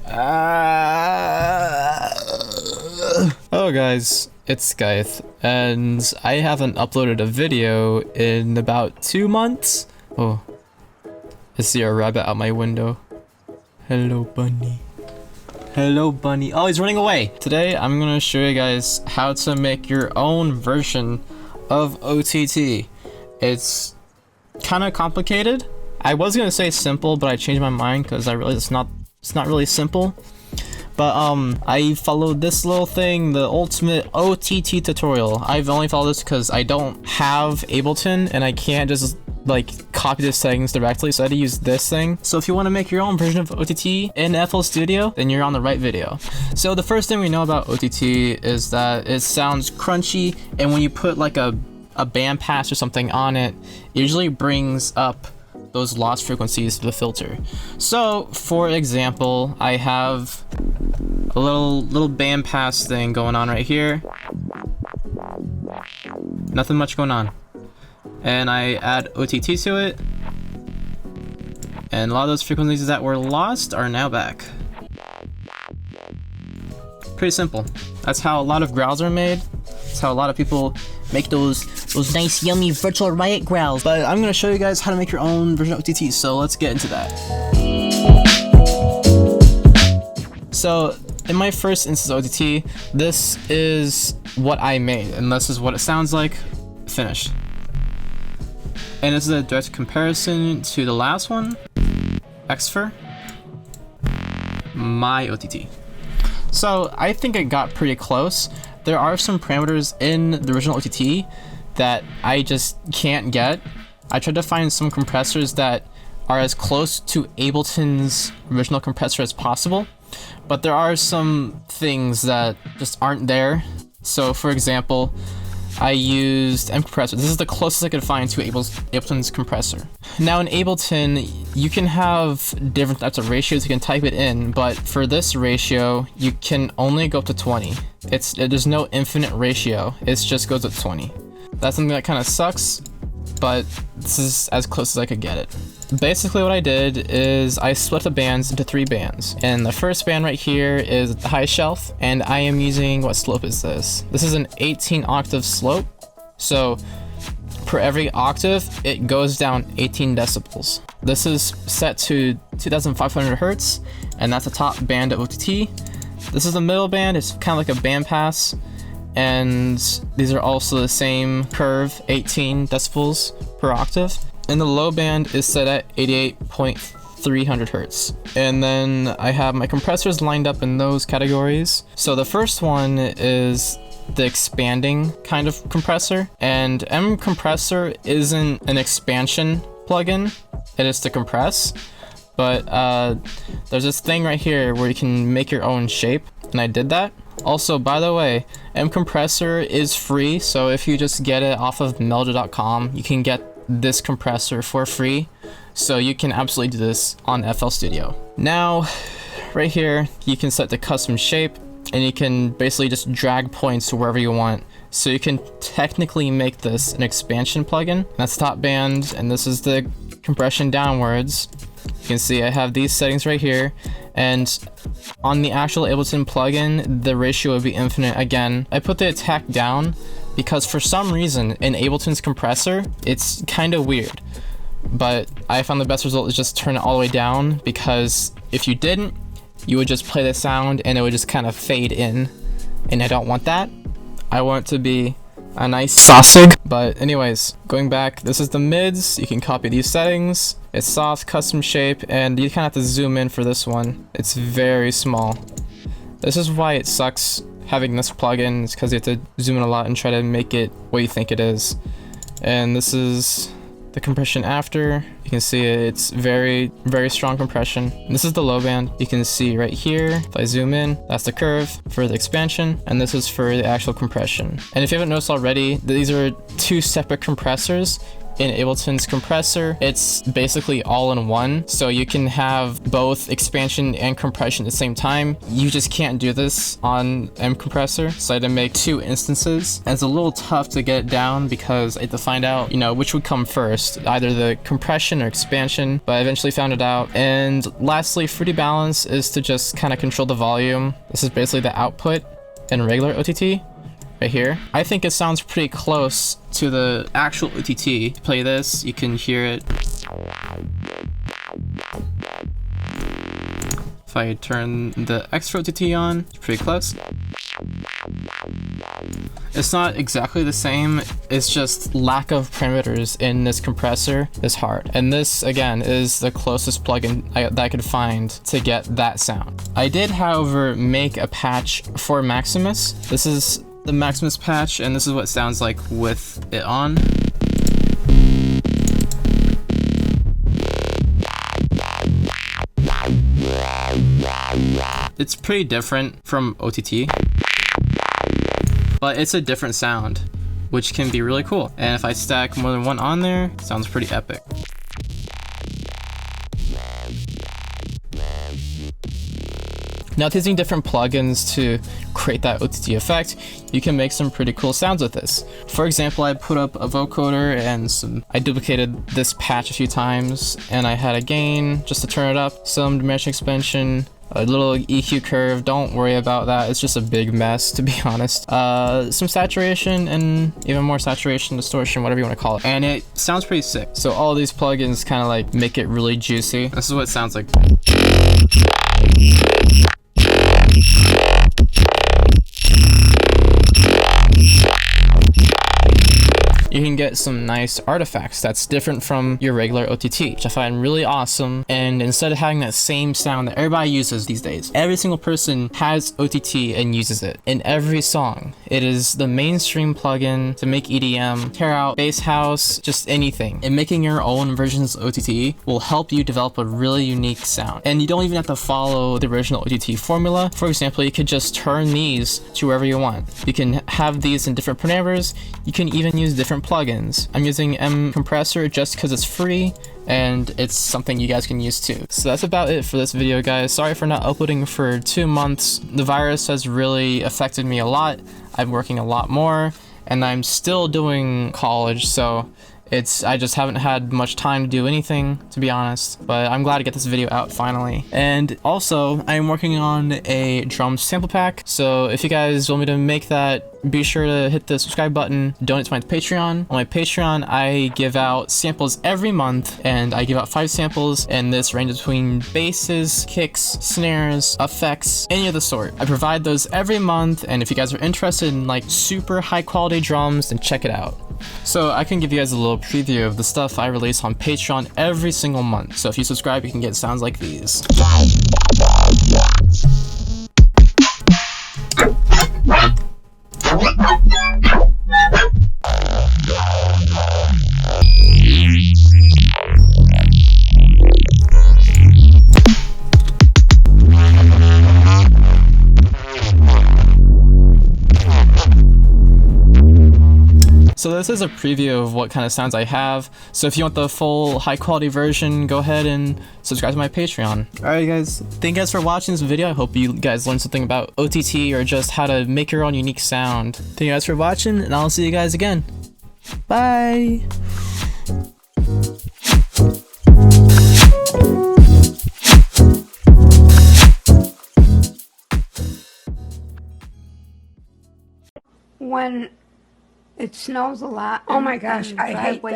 Hello guys, it's Skyth, and I haven't uploaded a video in about 2 months. Oh, I see a rabbit out my window. Hello bunny. Hello bunny. Oh, he's running away. Today I'm gonna show you guys how to make your own version of OTT. It's kind of complicated. I was gonna say simple, but I changed my mind because I realized it's not really simple. But I followed this little thing, the ultimate OTT tutorial. I've only followed this because I don't have Ableton and I can't just like copy the settings directly, so I had to use this thing. So if you want to make your own version of OTT in FL Studio, then you're on the right video. So the first thing we know about OTT is that it sounds crunchy, and when you put like a bandpass or something on it, it usually brings up those loss frequencies to the filter. So for example, I have a little bandpass thing going on right here. Nothing much going on. And I add OTT to it, and a lot of those frequencies that were lost are now back. Pretty simple. That's how a lot of growls are made. That's how a lot of people make those nice yummy virtual riot growls. But I'm gonna show you guys how to make your own version of OTT, so let's get into that. So in my first instance of OTT, this is what I made, and this is what it sounds like finished. And this is a direct comparison to the last one, Xfer, my OTT. So I think it got pretty close. There are some parameters in the original OTT that I just can't get. I tried to find some compressors that are as close to Ableton's original compressor as possible, but there are some things that just aren't there. So for example, I used M compressor. This is the closest I could find to Ableton's compressor. Now in Ableton, you can have different types of ratios. You can type it in, but for this ratio, you can only go up to 20. There's no infinite ratio. It just goes up to 20. That's something that kind of sucks, but this is as close as I could get it. Basically what I did is I split the bands into 3 bands, and the first band right here is the high shelf, and I am using, what slope is this? This is an 18 octave slope, so per every octave it goes down 18 decibels. This is set to 2500 hertz, and that's the top band of OTT. This is the middle band. It's kind of like a bandpass, and these are also the same curve, 18 decibels per octave. And the low band is set at 88.300 hertz. And then I have my compressors lined up in those categories. So the first one is the expanding kind of compressor, and M compressor isn't an expansion plugin, it is to compress. But there's this thing right here where you can make your own shape, and I did that. Also, by the way, M compressor is free, so if you just get it off of melda.com, you can get this compressor for free, so you can absolutely do this on FL Studio. Now right here you can set the custom shape, and you can basically just drag points to wherever you want, so you can technically make this an expansion plugin. That's top band, and this is the compression downwards. You can see I have these settings right here, and on the actual Ableton plugin the ratio would be infinite again. I put the attack down because for some reason in Ableton's compressor it's kind of weird, but I found the best result is just turn it all the way down, because if you didn't, you would just play the sound and it would just kind of fade in, and I don't want that. I want it to be a nice sausage. But anyways, going back, this is the mids. You can copy these settings. It's soft, custom shape, and you kind of have to zoom in for this one. It's very small. This is why it sucks having this plugin, is because you have to zoom in a lot and try to make it what you think it is. And this is the compression after. You can see it's very strong compression. And this is the low band. You can see right here, if I zoom in, that's the curve for the expansion, and this is for the actual compression. And if you haven't noticed already, these are 2 separate compressors. in Ableton's compressor, it's basically all in one. So you can have both expansion and compression at the same time. You just can't do this on M compressor. So I had to make 2 instances. And it's a little tough to get it down because I had to find out, you know, which would come first, either the compression or expansion, but I eventually found it out. And lastly, Fruity Balance is to just kind of control the volume. This is basically the output in regular OTT. Right here. I think it sounds pretty close to the actual OTT. Play this, you can hear it. If I turn the extra OTT on, it's pretty close. It's not exactly the same, it's just lack of parameters in this compressor is hard. And this, again, is the closest plugin that I could find to get that sound. I did, however, make a patch for Maximus. This is the Maximus patch, and this is what it sounds like with it on. It's pretty different from OTT, but it's a different sound, which can be really cool. And if I stack more than one on there, it sounds pretty epic. Now, using different plugins to create that OTT effect, you can make some pretty cool sounds with this. For example, I put up a vocoder and I duplicated this patch a few times, and I had a gain just to turn it up, some diminishing expansion, a little EQ curve. Don't worry about that, it's just a big mess, to be honest. Some saturation and even more saturation, distortion, whatever you want to call it. And it sounds pretty sick. So all these plugins kind of like make it really juicy. This is what it sounds like. You can get some nice artifacts that's different from your regular OTT, which I find really awesome. And instead of having that same sound that everybody uses these days, every single person has OTT and uses it in every song. It is the mainstream plugin to make EDM, tear out bass house, just anything. And making your own versions of OTT will help you develop a really unique sound. And you don't even have to follow the original OTT formula. For example, you could just turn these to wherever you want. You can have these in different parameters. You can even use different plugins. I'm using M compressor just because it's free and it's something you guys can use too. So that's about it for this video, guys. Sorry for not uploading for 2 months. The virus has really affected me a lot. I'm working a lot more and I'm still doing college, so I just haven't had much time to do anything, to be honest, but I'm glad to get this video out finally. And also, I'm working on a drum sample pack, so if you guys want me to make that, be sure to hit the subscribe button, donate to my Patreon. On my Patreon, I give out samples every month, and I give out 5 samples, and this ranges between basses, kicks, snares, effects, any of the sort. I provide those every month, and if you guys are interested in like super high quality drums, then check it out. So I can give you guys a little preview of the stuff I release on Patreon every single month. So if you subscribe, you can get sounds like these. So this is a preview of what kind of sounds I have. So if you want the full high quality version, go ahead and subscribe to my Patreon. Alright guys, thank you guys for watching this video. I hope you guys learned something about OTT or just how to make your own unique sound. Thank you guys for watching, and I'll see you guys again. Bye! When it snows a lot. Oh my gosh, I hate